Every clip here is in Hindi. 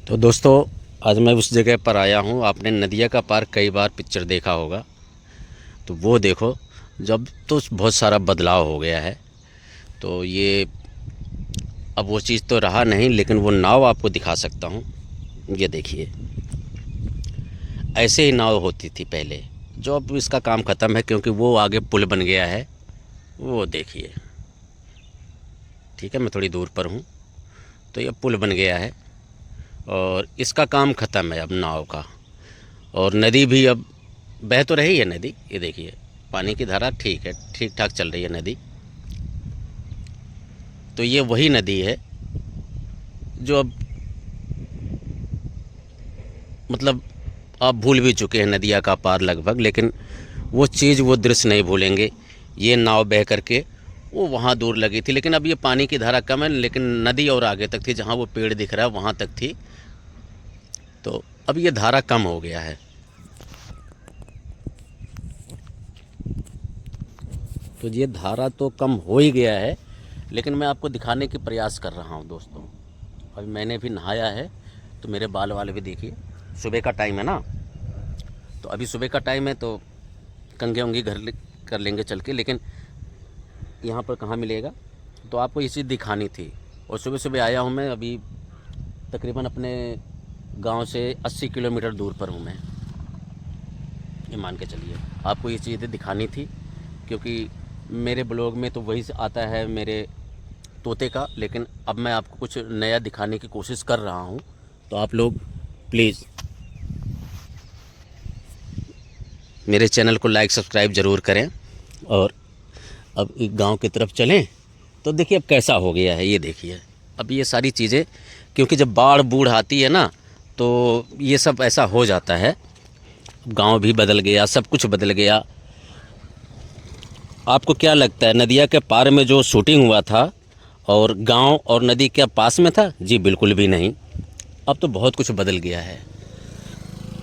तो दोस्तों, आज मैं उस जगह पर आया हूँ। आपने नदिया का पार कई बार पिक्चर देखा होगा, तो वो देखो। जब तो बहुत सारा बदलाव हो गया है। तो ये अब वो चीज़ तो रहा नहीं, लेकिन वो नाव आपको दिखा सकता हूँ। ये देखिए, ऐसे ही नाव होती थी पहले, जो अब इसका काम ख़त्म है क्योंकि वो आगे पुल बन गया है। वो देखिए, ठीक है, मैं थोड़ी दूर पर हूँ। तो ये पुल बन गया है और इसका काम ख़त्म है अब नाव का। और नदी भी अब बह तो रही है नदी। ये देखिए, पानी की धारा ठीक है, ठीक ठाक चल रही है नदी। तो ये वही नदी है जो अब मतलब आप भूल भी चुके हैं, नदिया का पार लगभग। लेकिन वो चीज़, वो दृश्य नहीं भूलेंगे। ये नाव बह करके वो वहाँ दूर लगी थी, लेकिन अब ये पानी की धारा कम है, लेकिन नदी और आगे तक थी, जहाँ वो पेड़ दिख रहा है वहाँ तक थी। तो अब ये धारा कम हो गया है। तो ये धारा तो कम हो ही गया है, लेकिन मैं आपको दिखाने की प्रयास कर रहा हूँ दोस्तों। अभी मैंने भी नहाया है, तो मेरे बाल वाल भी देखिए। सुबह का टाइम है ना, तो अभी सुबह का टाइम है, तो कंघे उंघी कर लेंगे चल के। लेकिन यहाँ पर कहाँ मिलेगा, तो आपको ये चीज़ दिखानी थी। और सुबह सुबह आया हूँ मैं। अभी तकरीबन अपने गांव से 80 किलोमीटर दूर पर हूँ मैं। ये मान के चलिए, आपको ये चीज़ें दिखानी थी, क्योंकि मेरे ब्लॉग में तो वही आता है मेरे तोते का। लेकिन अब मैं आपको कुछ नया दिखाने की कोशिश कर रहा हूँ। तो आप लोग प्लीज़ मेरे चैनल को लाइक सब्सक्राइब ज़रूर करें। और अब एक गांव की तरफ चलें। तो देखिए अब कैसा हो गया है, ये देखिए। अब ये सारी चीज़ें, क्योंकि जब बाढ़ बूढ़ आती है ना, तो ये सब ऐसा हो जाता है। गांव भी बदल गया, सब कुछ बदल गया। आपको क्या लगता है, नदिया के पार में जो शूटिंग हुआ था और गांव और नदी क्या पास में था? जी बिल्कुल भी नहीं। अब तो बहुत कुछ बदल गया है।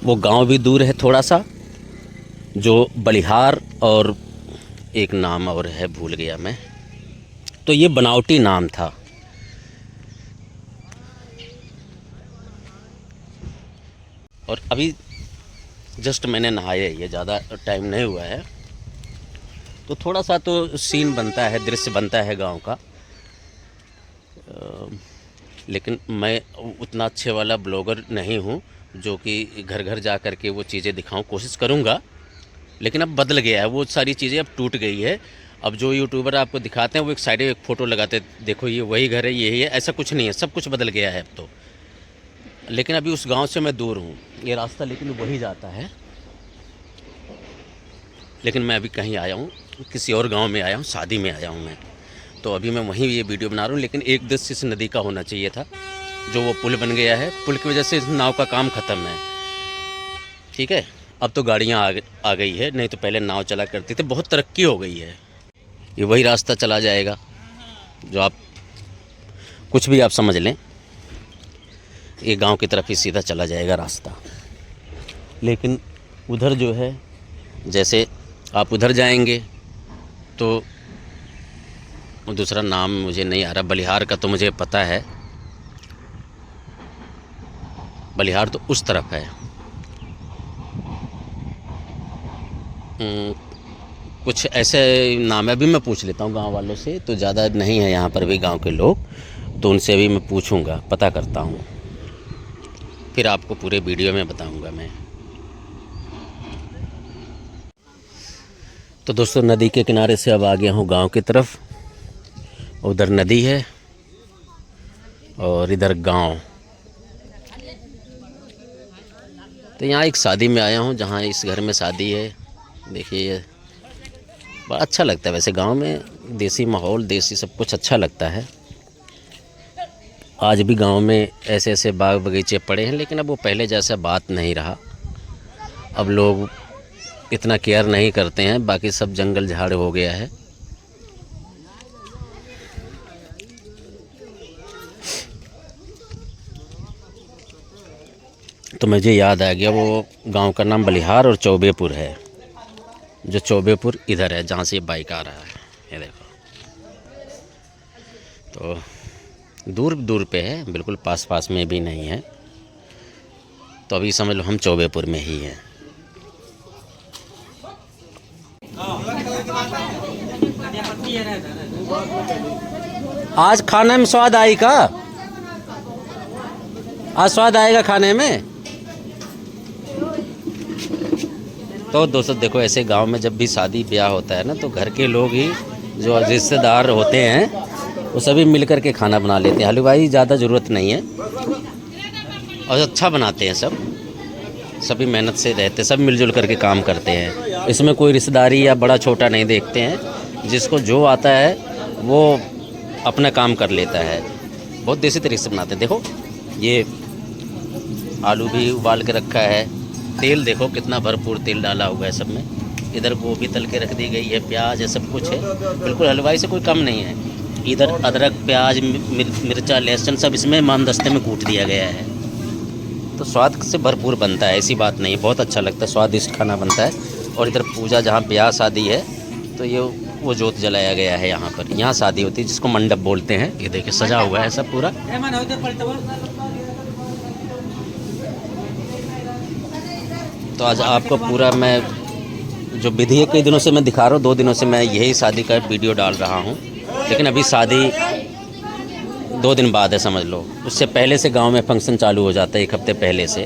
वो गांव भी दूर है थोड़ा सा, जो बलिहार, और एक नाम और है, भूल गया मैं। तो ये बनावटी नाम था। और अभी जस्ट मैंने नहाया ही है, ज़्यादा टाइम नहीं हुआ है। तो थोड़ा सा तो सीन बनता है, दृश्य बनता है गांव का। लेकिन मैं उतना अच्छे वाला ब्लॉगर नहीं हूं जो कि घर घर जा कर के वो चीज़ें दिखाऊं। कोशिश करूंगा, लेकिन अब बदल गया है वो सारी चीज़ें, अब टूट गई है। अब जो यूट्यूबर आपको दिखाते हैं वो एक साइड में एक फ़ोटो लगाते, देखो ये वही घर है, यही है। ऐसा कुछ नहीं है, सब कुछ बदल गया है अब तो। लेकिन अभी उस गांव से मैं दूर हूँ। ये रास्ता लेकिन वही जाता है। लेकिन मैं अभी कहीं आया हूँ, किसी और गांव में आया हूँ, शादी में आया हूँ मैं। तो अभी मैं वहीं ये वीडियो बना रहा हूँ। लेकिन एक दृश्य इस नदी का होना चाहिए था, जो वो पुल बन गया है। पुल की वजह से इस नाव का काम ख़त्म है, ठीक है। अब तो गाड़ियाँ आ गई है, नहीं तो पहले नाव चला करती थी। बहुत तरक्की हो गई है। ये वही रास्ता चला जाएगा, जो आप कुछ भी आप समझ लें, ये गांव की तरफ ही सीधा चला जाएगा रास्ता। लेकिन उधर जो है, जैसे आप उधर जाएंगे तो दूसरा नाम मुझे नहीं आ रहा। बलिहार का तो मुझे पता है, बलिहार तो उस तरफ है। कुछ ऐसे नाम है, अभी मैं पूछ लेता हूँ गांव वालों से। तो ज़्यादा नहीं है यहाँ पर भी गांव के लोग, तो उनसे भी मैं पूछूंगा, पता करता हूँ, फिर आपको पूरे वीडियो में बताऊंगा मैं। तो दोस्तों, नदी के किनारे से अब आ गया हूँ गांव की तरफ। उधर नदी है और इधर गांव। तो यहाँ एक शादी में आया हूँ, जहाँ इस घर में शादी है। देखिए, बड़ा अच्छा लगता है वैसे गांव में। देसी माहौल, देसी सब कुछ अच्छा लगता है। आज भी गांव में ऐसे ऐसे बाग बगीचे पड़े हैं, लेकिन अब वो पहले जैसा बात नहीं रहा। अब लोग इतना केयर नहीं करते हैं, बाकी सब जंगल झाड़ हो गया है। तो मुझे याद आ गया, वो गांव का नाम बलिहार और चौबेपुर है। जो चौबेपुर इधर है, जहाँ से ये बाइक आ रहा है, ये देखो। तो दूर दूर पे है, बिल्कुल पास पास में भी नहीं है। तो अभी समझ लो हम चौबेपुर में ही हैं। आज खाने में स्वाद आई का? आज स्वाद आएगा खाने में? तो दोस्तों देखो, ऐसे गांव में जब भी शादी ब्याह होता है ना, तो घर के लोग ही जो रिश्तेदार होते हैं वो सभी मिलकर के खाना बना लेते हैं। हलवाई ज़्यादा ज़रूरत नहीं है और अच्छा बनाते हैं सब, सभी मेहनत से रहते, सब मिलजुल करके काम करते हैं। इसमें कोई रिश्तेदारी या बड़ा छोटा नहीं देखते हैं, जिसको जो आता है वो अपना काम कर लेता है। बहुत देसी तरीके से बनाते हैं। देखो ये आलू भी उबाल के रखा है, तेल देखो कितना भरपूर तेल डाला हुआ है सब में। इधर गोभी तल के रख दी गई है, प्याज है, सब कुछ है, बिल्कुल हलवाई से कोई कम नहीं है। इधर अदरक, प्याज, मिर्चा, लहसुन सब इसमें मामदस्ते में कूट दिया गया है, तो स्वाद से भरपूर बनता है, ऐसी बात नहीं है। बहुत अच्छा लगता है, स्वादिष्ट खाना बनता है। और इधर पूजा, जहाँ ब्याह शादी है तो ये वो जोत जलाया गया है यहाँ पर। यहाँ शादी होती है जिसको मंडप बोलते हैं। ये देखिए सजा हुआ है सब पूरा। तो आज आपको पूरा मैं जो विधि के दिनों से मैं दिखा रहा हूँ, 2 दिनों से मैं यही शादी का वीडियो डाल रहा हूँ, लेकिन अभी शादी 2 दिन बाद है समझ लो। उससे पहले से गांव में फंक्शन चालू हो जाता है, 1 हफ्ते पहले से।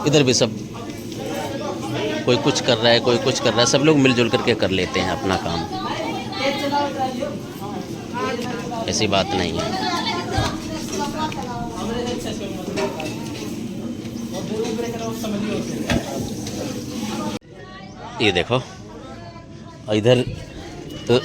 इधर भी सब कोई कुछ कर रहा है, कोई कुछ कर रहा है, सब लोग मिलजुल करके कर लेते हैं अपना काम, ऐसी बात नहीं है। ये देखो इधर तो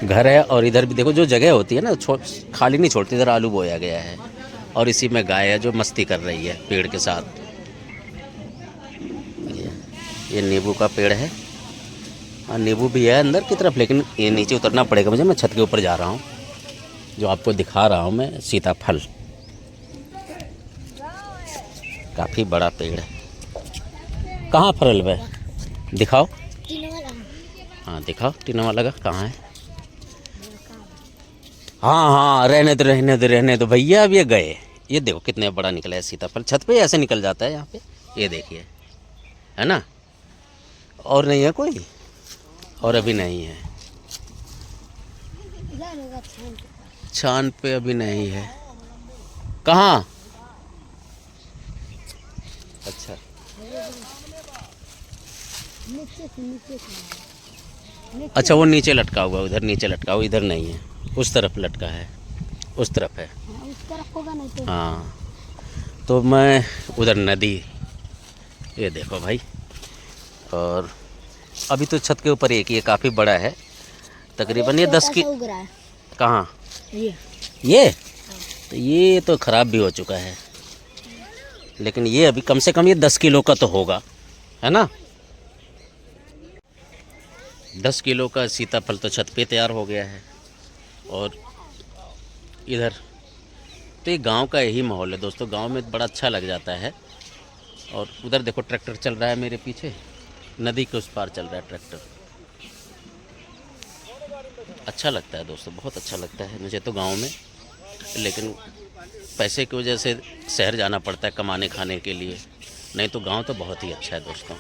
घर है और इधर भी देखो, जो जगह होती है ना खाली नहीं छोड़ती, इधर आलू बोया गया है और इसी में गाय है जो मस्ती कर रही है पेड़ के साथ। ये नींबू का पेड़ है, हाँ नींबू भी है अंदर की तरफ, लेकिन ये नीचे उतरना पड़ेगा मुझे। मैं छत के ऊपर जा रहा हूँ, जो आपको दिखा रहा हूँ मैं, सीताफल, काफ़ी बड़ा पेड़ है। कहाँ फरल है दिखाओ? हाँ दिखाओ, टीना वाला का कहाँ है? हाँ हाँ, रहने दो भैया, अब ये गए। ये देखो कितने बड़ा निकला है सीताफल, छत पे ऐसे निकल जाता है यहाँ पे, ये देखिए, है ना। और नहीं है कोई, और अभी नहीं है, छान पे अभी नहीं है। कहाँ? अच्छा, अच्छा वो नीचे लटका हुआ, उधर नीचे लटका हुआ, इधर नहीं है, उस तरफ लटका है, उस तरफ है। उस तरफ होगा नहीं तो। हाँ, तो मैं उधर नदी, ये देखो भाई। और अभी तो छत के ऊपर एक ही है, काफ़ी बड़ा है, तकरीबन ये 10 की। कहाँ? ये तो ये तो ख़राब भी हो चुका है, लेकिन ये अभी कम से कम ये 10 किलो का तो होगा, है ना। 10 किलो का सीताफल तो छत पे तैयार हो गया है। और इधर तो ये गांव का यही माहौल है दोस्तों, गांव में बड़ा अच्छा लग जाता है। और उधर देखो ट्रैक्टर चल रहा है मेरे पीछे, नदी के उस पार चल रहा है ट्रैक्टर। अच्छा लगता है दोस्तों, बहुत अच्छा लगता है मुझे तो गांव में, लेकिन पैसे की वजह से शहर जाना पड़ता है कमाने खाने के लिए, नहीं तो गांव तो बहुत ही अच्छा है दोस्तों।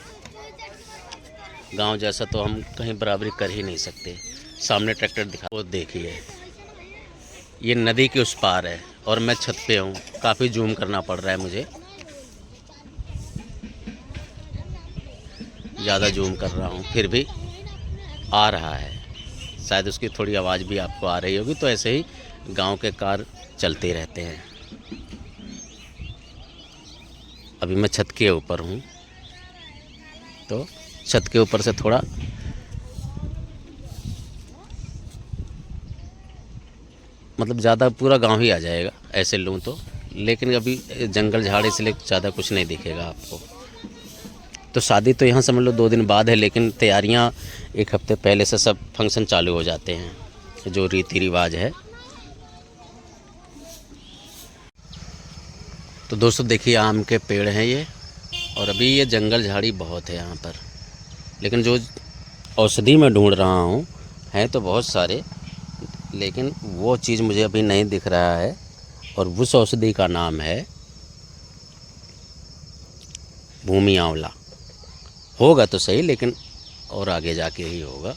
गांव जैसा तो हम कहीं बराबरी कर ही नहीं सकते। सामने ट्रैक्टर दिखा, वो देखिए, ये नदी के उस पार है और मैं छत पे हूँ, काफ़ी जूम करना पड़ रहा है मुझे, ज़्यादा जूम कर रहा हूँ, फिर भी आ रहा है, शायद उसकी थोड़ी आवाज़ भी आपको आ रही होगी। तो ऐसे ही गांव के कार चलते रहते हैं। अभी मैं छत के ऊपर हूँ, तो छत के ऊपर से थोड़ा मतलब ज़्यादा पूरा गांव ही आ जाएगा ऐसे लूँ तो, लेकिन अभी जंगल झाड़ इसलिए ज़्यादा कुछ नहीं दिखेगा आपको। तो शादी तो यहाँ समझ लो 2 दिन बाद है, लेकिन तैयारियाँ 1 हफ्ते पहले से सब फंक्शन चालू हो जाते हैं, जो रीति रिवाज है। तो दोस्तों देखिए, आम के पेड़ हैं ये, और अभी ये जंगल झाड़ी बहुत है यहाँ पर, लेकिन जो औषधि मैं ढूंढ रहा हूँ हैं तो बहुत सारे, लेकिन वो चीज़ मुझे अभी नहीं दिख रहा है और उस औषधि का नाम है भूमि आंवला। होगा तो सही, लेकिन और आगे जाके ही होगा।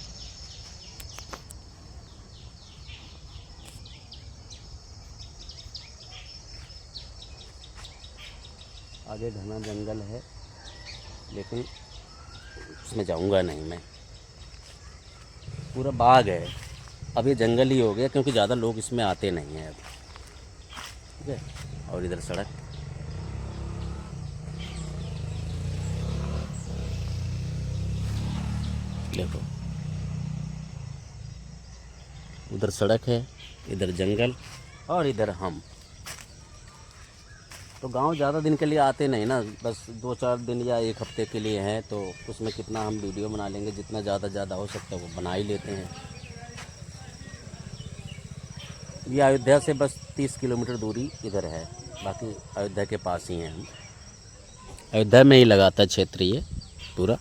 आगे घना जंगल है, लेकिन उसमें जाऊंगा नहीं मैं। पूरा बाग है, अब ये जंगल ही हो गया क्योंकि ज़्यादा लोग इसमें आते नहीं हैं अब। ठीक है, और इधर सड़क, देखो उधर सड़क है, इधर जंगल और इधर हम। तो गांव ज़्यादा दिन के लिए आते नहीं ना, बस 2-4 दिन या 1 हफ्ते के लिए हैं, तो उसमें कितना हम वीडियो बना लेंगे, जितना ज़्यादा हो सकता है वो बना ही लेते हैं। ये अयोध्या से बस 30 किलोमीटर दूरी इधर है, बाकी अयोध्या के पास ही हैं हम। अयोध्या में ही लगाता क्षेत्र ये पूरा।